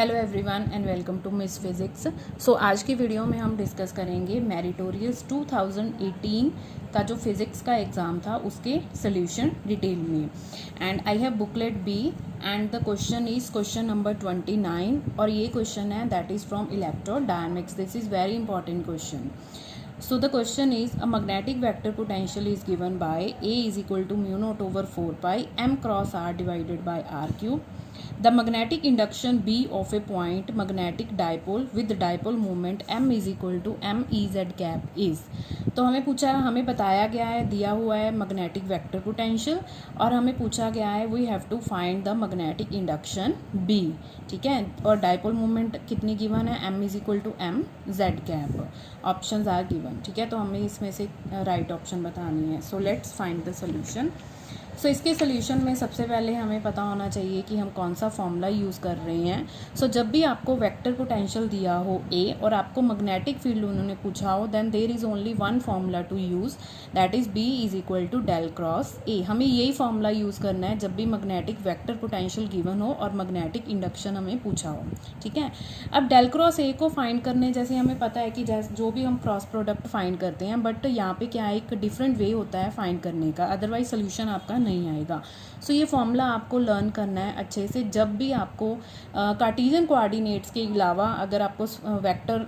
Hello everyone and welcome to Miss Physics. So आज की video में हम डिस्कस करेंगे मेरिटोरियस 2018 का जो फिज़िक्स का एग्ज़ाम था उसके सोल्यूशन डिटेल में। And I have booklet B and the question is question number 29 और ये क्वेश्चन है that is from electrodynamics. This is very important question. So the question is, a magnetic vector potential is given by A is equal to mu naught over 4 pi m cross r divided by r cube. The magnetic induction B of a point magnetic dipole with dipole moment m is equal to m e z cap is. तो हमें बताया गया है, दिया हुआ है magnetic vector potential और हमें पूछा गया है we have to find the magnetic induction B. ठीक है, और डाइपोल मोमेंट कितनी गिवन है, m is equal to m z cap. Options are given. ठीक है, तो हमें इसमें से राइट ऑप्शन बतानी है. So let's find the solution. So इसके सोल्यूशन में सबसे पहले हमें पता होना चाहिए कि हम कौन सा फॉर्मूला यूज़ कर रहे हैं. सो जब भी आपको वेक्टर पोटेंशियल दिया हो A और आपको मैग्नेटिक फील्ड उन्होंने पूछा हो, then there is only one formula to use, that is B is equal to del cross A. हमें यही फॉर्मूला यूज़ करना है जब भी मैग्नेटिक वेक्टर पोटेंशियल गिवन हो और मैग्नेटिक इंडक्शन हमें पूछा हो. ठीक है, अब डेल क्रॉस A को फाइंड करने जैसे हमें पता है कि जैसे जो भी हम क्रॉस प्रोडक्ट फाइंड करते हैं, बट यहाँ पे क्या है, एक डिफरेंट वे होता है फाइंड करने का, अदरवाइज सोल्यूशन आपका नहीं आएगा. सो ये फॉर्मूला आपको लर्न करना है अच्छे से. जब भी आपको कार्टेशियन कोऑर्डिनेट्स के अलावा अगर आपको वेक्टर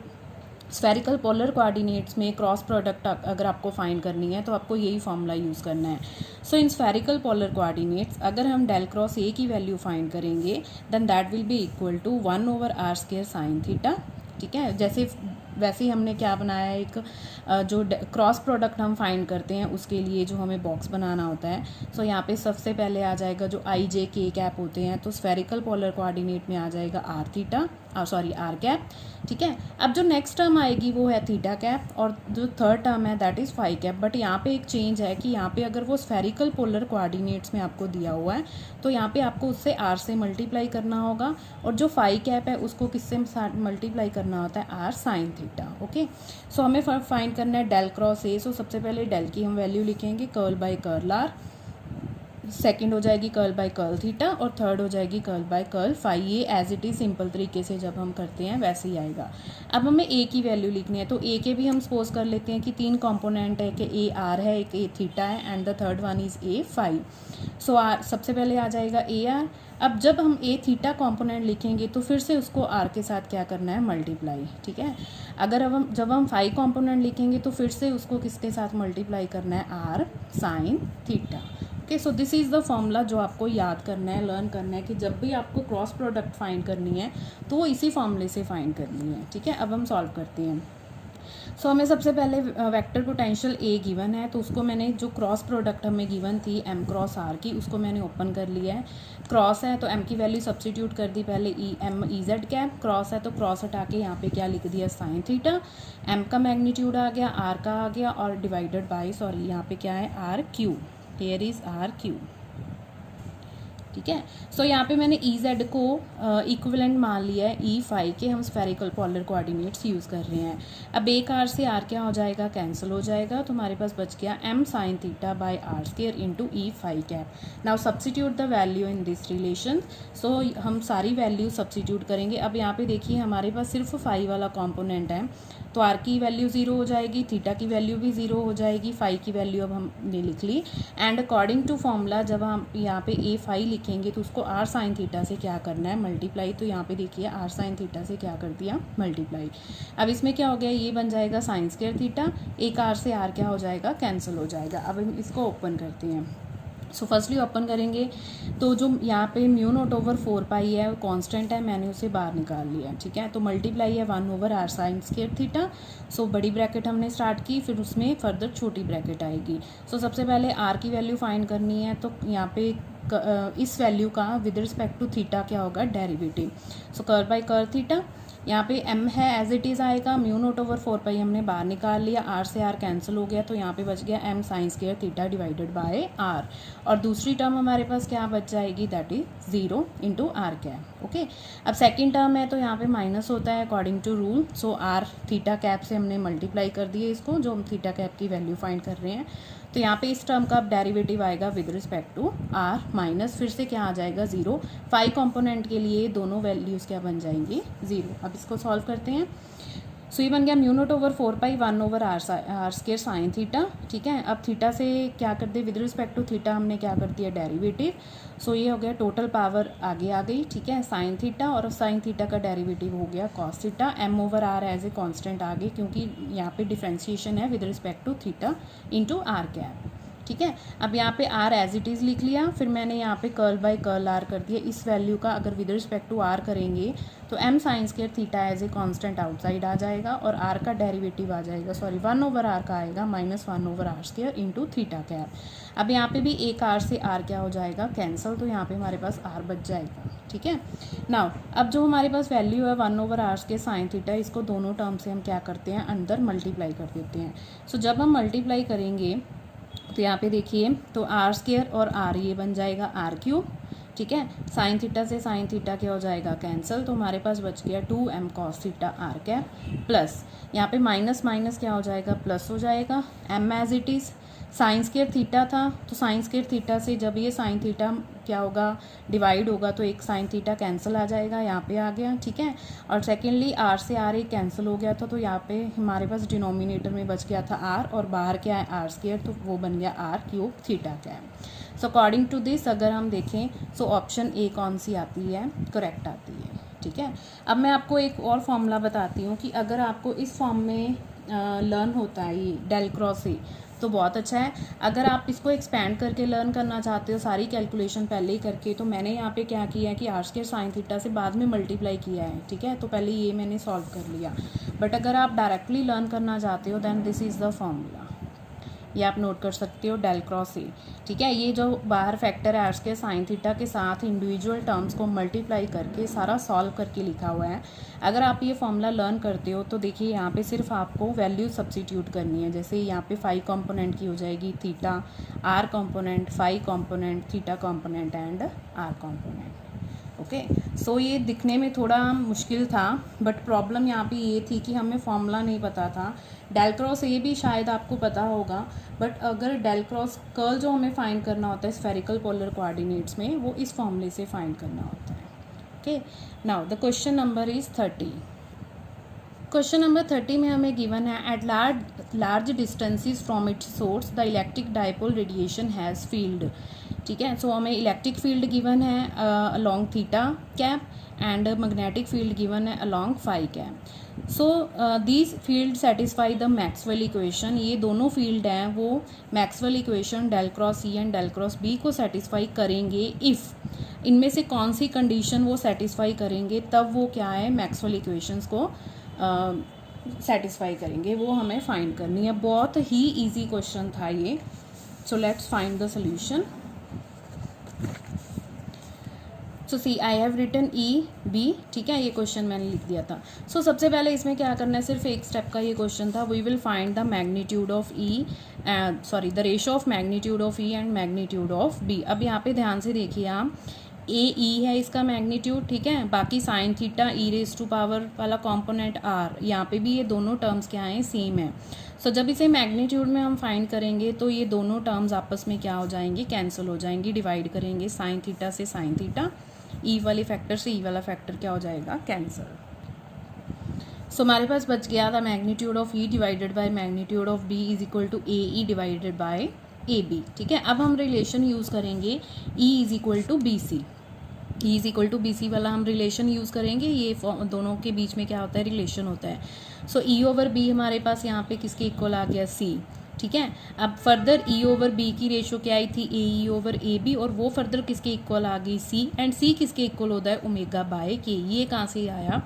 स्फेरिकल पोलर कोऑर्डिनेट्स में क्रॉस प्रोडक्ट अगर आपको फाइंड करनी है तो आपको यही फॉर्मूला यूज़ करना है. So in spherical polar coordinates अगर हम डेल क्रॉस ए की वैल्यू फाइंड करेंगे then that will be equal to 1 over R square sine theta. ठीक है, वैसे ही हमने क्या बनाया है, एक जो क्रॉस प्रोडक्ट हम फाइंड करते हैं उसके लिए जो हमें बॉक्स बनाना होता है. सो यहाँ पे सबसे पहले आ जाएगा जो आई जे के कैप होते हैं, तो स्फेरिकल पोलर कोऑर्डिनेट में आ जाएगा आर थीटा आर कैप. ठीक है, अब जो नेक्स्ट टर्म आएगी वो है थीटा कैप और जो थर्ड टर्म है that is phi cap. But यहाँ पे एक चेंज है कि यहाँ पे अगर वो स्फेरिकल पोलर कोऑर्डिनेट्स में आपको दिया हुआ है तो यहाँ पे आपको उससे आर से मल्टीप्लाई करना होगा और जो फाई कैप है उसको किससे मल्टीप्लाई करना होता है, आर साइन थीटा. ओके, सो हमें फाइंड करना है डेल क्रॉस ए. सो सबसे पहले डेल की हम वैल्यू लिखेंगे curl by curl R, second हो जाएगी कर्ल बाय कर्ल थीटा और थर्ड हो जाएगी कर्ल बाय कर्ल फाई. ये एज इट इज़ सिंपल तरीके से जब हम करते हैं वैसे ही आएगा. अब हमें ए की वैल्यू लिखनी है, तो ए के भी हम सपोज कर लेते हैं कि तीन कंपोनेंट है कि ए आर है, एक ए थीटा है and the third one is A phi. So R सबसे पहले आ जाएगा ए आर. अब जब हम ए थीटा कंपोनेंट लिखेंगे तो फिर से उसको आर के साथ क्या करना है, मल्टीप्लाई. ठीक है, अगर अब जब हम फाई कंपोनेंट लिखेंगे तो फिर से उसको किसके साथ मल्टीप्लाई करना है, R sine theta. Okay, so this is the formula जो आपको याद करना है, लर्न करना है कि जब भी आपको क्रॉस प्रोडक्ट फाइंड करनी है तो वो इसी फॉर्मूले से फाइंड करनी है. ठीक है, अब हम सॉल्व करते हैं. सो हमें सबसे पहले वेक्टर पोटेंशियल ए गिवन है, तो उसको मैंने जो क्रॉस प्रोडक्ट हमें गिवन थी एम क्रॉस आर की, उसको मैंने ओपन कर लिया है. क्रॉस है तो एम की वैल्यू सब्स्टिट्यूट कर दी पहले, E M E Z cap. Cross है तो क्रॉस हटा के यहाँ पे क्या लिख दिया, साइन थीटा. एम का मैग्नीट्यूड आ गया, आर का आ गया और डिवाइडेड बाई सॉरी यहाँ पे क्या है, R Q. Here is R Q. ठीक है, सो यहाँ पे मैंने ई जेड को इक्विवेलेंट मान लिया है ई फाई के. हम स्फेरिकल पोलर कोऑर्डिनेट्स यूज़ कर रहे हैं. अब एक आर से आर क्या हो जाएगा, कैंसिल हो जाएगा, तो हमारे पास बच गया M sine theta by R square into E phi cap. Now substitute the value in this relation. So हम सारी वैल्यू सब्स्टिट्यूट करेंगे. अब यहाँ पे देखिए हमारे पास सिर्फ फाई वाला कॉम्पोनेंट है, तो आर की वैल्यू ज़ीरो हो जाएगी, थीटा की वैल्यू भी ज़ीरो हो जाएगी, फाई की वैल्यू अब हमने लिख ली. एंड अकॉर्डिंग टू फॉर्मूला जब हम यहाँ पे ए फाई लिखेंगे तो उसको आर साइन थीटा से क्या करना है, मल्टीप्लाई. तो यहाँ पे देखिए आर साइन थीटा से क्या कर दिया, मल्टीप्लाई. अब इसमें क्या हो गया, ये बन जाएगा साइन स्क्वायर थीटा. एक आर से आर क्या हो जाएगा, कैंसिल हो जाएगा. अब हम इसको ओपन करते हैं. सो फर्स्टली ओपन करेंगे तो जो यहाँ पे म्यू नोट ओवर 4 पाई है वो कांस्टेंट है, मैंने उसे बाहर निकाल लिया. ठीक है, तो मल्टीप्लाई है 1 over R sine square theta. So बड़ी ब्रैकेट हमने स्टार्ट की, फिर उसमें फर्दर छोटी ब्रैकेट आएगी. सो सबसे पहले आर की वैल्यू फाइंड करनी है, तो यहाँ पे इस वैल्यू का विद रिस्पेक्ट टू थीटा क्या होगा, derivative. So curl by curl theta. यहाँ पे m है एज इट इज़ आएगा, म्यू नोट ओवर 4 पाई हमने बाहर निकाल लिया, आर से आर कैंसिल हो गया, तो यहाँ पे बच गया m sine square theta divided by R. और दूसरी टर्म हमारे पास क्या बच जाएगी, that is 0 into R cap. Okay. अब सेकंड टर्म है तो यहाँ पे माइनस होता है according to rule, so R theta cap से हमने मल्टीप्लाई कर दिए इसको, जो हम थीटा कैप की वैल्यू फाइंड कर रहे हैं। तो यहाँ पे इस टर्म का अब डेरिवेटिव आएगा with respect to R minus फिर से क्या आ जाएगा 0। 5 कंपोनेंट के लिए दोनों वैल्यूज़ क्या बन जाएंगी 0। अब इसको सॉल्व करते हैं। सो ये बन गया mu naught over 4 pi 1 over R square sine theta, ठीक है। अब थीटा से क्या कर दिया विद रिस्पेक्ट टू थीटा हमने क्या कर दिया डेरिवेटिव, सो ये हो गया टोटल पावर आगे आ गई, ठीक है, साइन थीटा, और साइन थीटा का डेरिवेटिव हो गया cos theta. M over R as a constant आ गई क्योंकि यहाँ पे डिफ्रेंशिएशन है with respect to theta into R cap, ठीक है। अब यहाँ पे आर एज इट इज़ लिख लिया, फिर मैंने यहाँ पे कर्ल बाय कर्ल आर कर दिया। इस वैल्यू का अगर विद रिस्पेक्ट टू आर करेंगे तो M sine square theta as a constant outside आ जाएगा, और आर का डेरिवेटिव आ जाएगा, सॉरी 1 ओवर आर का आएगा minus 1 over R square into theta cap. अब यहाँ पे भी एक आर से आर क्या हो जाएगा कैंसिल, तो यहाँ पे हमारे पास आर बच जाएगा, ठीक है। नाउ अब जो हमारे पास वैल्यू है 1 ओवर आर के साइन थीटा, इसको दोनों टर्म से हम क्या करते हैं अंदर मल्टीप्लाई कर देते हैं। सो जब हम मल्टीप्लाई करेंगे तो यहाँ पे देखिए तो आर स्क्वायर और आर ये बन जाएगा आर क्यूब, ठीक है। साइन थीटा से साइन थीटा क्या हो जाएगा कैंसिल, तो हमारे पास बच गया 2m cos theta R cap plus यहाँ पे माइनस माइनस क्या हो जाएगा प्लस हो जाएगा, m as it is sine square theta था, तो साइन स्क्वायर थीटा से जब ये साइन थीटा क्या होगा डिवाइड होगा तो एक साइन थीटा कैंसिल आ जाएगा, यहाँ पे आ गया, ठीक है। और सेकेंडली आर से आर एक कैंसिल हो गया था, तो यहाँ पे हमारे पास डिनोमिनेटर में बच गया था आर, और बाहर क्या है आर स्क्वायर, तो वो बन गया आर क्यूब थीटा क्या है। सो अकॉर्डिंग टू दिस अगर हम देखें सो ऑप्शन ए कौन सी आती है करेक्ट आती है, ठीक है। अब मैं आपको एक और फॉर्मूला बताती हूँ कि अगर आपको इस फॉर्म में लर्न होता है ये डेल क्रॉस ए तो बहुत अच्छा है। अगर आप इसको एक्सपेंड करके लर्न करना चाहते हो सारी कैलकुलेशन पहले ही करके, तो मैंने यहाँ पे क्या किया है कि आर स्क्वायर साइन थीटा से बाद में मल्टीप्लाई किया है, ठीक है, तो पहले ये मैंने सॉल्व कर लिया। बट अगर आप डायरेक्टली लर्न करना चाहते हो then this is the formula, ये आप नोट कर सकते हो डेल क्रॉस ए, ठीक है। ये जो बाहर फैक्टर है आर स्क्वायर साइन थीटा के साथ इंडिविजुअल टर्म्स को मल्टीप्लाई करके सारा सॉल्व करके लिखा हुआ है। अगर आप ये फॉर्मूला लर्न करते हो तो देखिए यहाँ पे सिर्फ आपको वैल्यू सब्सिट्यूट करनी है। जैसे यहाँ पे 5 कंपोनेंट की हो जाएगी theta R component, 5 component theta component and R component, okay. So ये दिखने में थोड़ा मुश्किल था, बट प्रॉब्लम यहाँ पे ये थी कि हमें फॉर्मूला नहीं पता था। डेल क्रॉस ये भी शायद आपको पता होगा, बट अगर डेल क्रॉस कर्ल जो हमें फाइंड करना होता है स्फेरिकल पोलर कोऑर्डिनेट्स में, वो इस फॉर्मूले से फाइंड करना होता है, okay. Now the question number is 30। Question number 30 में हमें गिवन है at large distances from its source the electric dipole radiation has field, ठीक है। सो हमें इलेक्ट्रिक फील्ड गिवन है along theta cap and magnetic field given है along phi cap. So these field satisfy the Maxwell equation, ये दोनों field हैं वो Maxwell equation del cross E and del cross B को satisfy करेंगे if इनमें से कौन सी कंडीशन वो सेटिस्फाई करेंगे, तब वो क्या है मैक्सवेल इक्वेशंस को सेटिस्फाई करेंगे, वो हमें फाइंड करनी है। बहुत ही इजी क्वेश्चन था ये। So let's find the solution. So see I have written E B, ठीक है, ये क्वेश्चन मैंने लिख दिया था। सो सबसे पहले इसमें क्या करना है, सिर्फ एक स्टेप का ये क्वेश्चन था। We will find the magnitude of E the ratio of magnitude of E and magnitude of B. अब यहाँ पे ध्यान से देखिए आप, ए ई है इसका मैग्नीट्यूड, ठीक है, बाकी sine theta E raise to power वाला कॉम्पोनेंट आर, यहाँ पे भी ये दोनों टर्म्स क्या हैं सेम है। सो जब इसे मैग्नीट्यूड में हम फाइंड करेंगे तो ये दोनों टर्म्स आपस में क्या हो जाएंगी कैंसिल हो जाएंगी, डिवाइड करेंगे साइन थीटा से साइन थीटा, ई वाले फैक्टर से ई वाला फैक्टर क्या हो जाएगा कैंसिल। सो हमारे पास बच गया था magnitude of E divided by magnitude of B is equal to A E divided by A B, ठीक है। अब हम रिलेशन यूज़ करेंगे E is equal to B C, E is equal to B C वाला हम relation use करेंगे। ये दोनों के बीच में क्या होता है रिलेशन होता है। सो ई ओवर बी हमारे पास यहाँ पे किसके इक्वल आ गया सी, ठीक है। अब फर्दर ई ओवर बी की रेशो क्या आई थी ए ई ओवर ए बी, और वो फर्दर किसके इक्वल आ गई सी, एंड सी किसके इक्वल होता है ओमेगा बाय के। ये कहाँ से आया,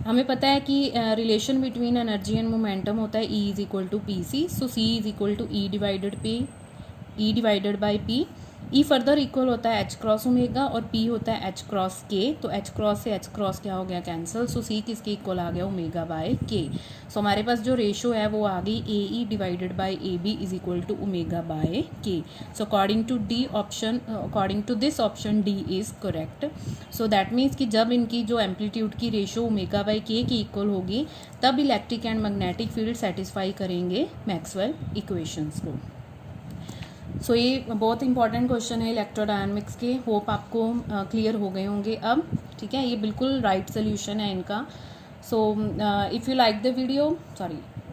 हमें पता है कि relation between energy and momentum होता है E is equal to P C. So C is equal to E divided by P, E further equal होता है एच क्रॉस ओमेगा और पी होता है एच क्रॉस के, तो एच क्रॉस से H cross क्या हो गया कैंसिल, सो सी किसके इक्वल आ गया ओमेगा बाय के। सो हमारे पास जो रेशो है वो आ गई A E divided by A B is equal to omega by K. So according to this option D is correct. So that means कि जब इनकी जो एम्पलीट्यूड की रेशो ओमेगा बाय के की इक्वल होगी तब electric and magnetic field satisfy करेंगे मैक्सवेल इक्वेशंस को। सो ये बहुत इंपॉर्टेंट क्वेश्चन है इलेक्ट्रोडायनामिक्स के, होप आपको क्लियर हो गए होंगे अब, ठीक है। ये बिल्कुल राइट सोल्यूशन है इनका। So if you like the video,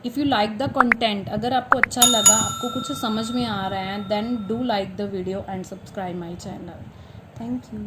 if you like the content, अगर आपको अच्छा लगा, आपको कुछ समझ में आ रहा है, then do like the video and subscribe my channel. Thank you.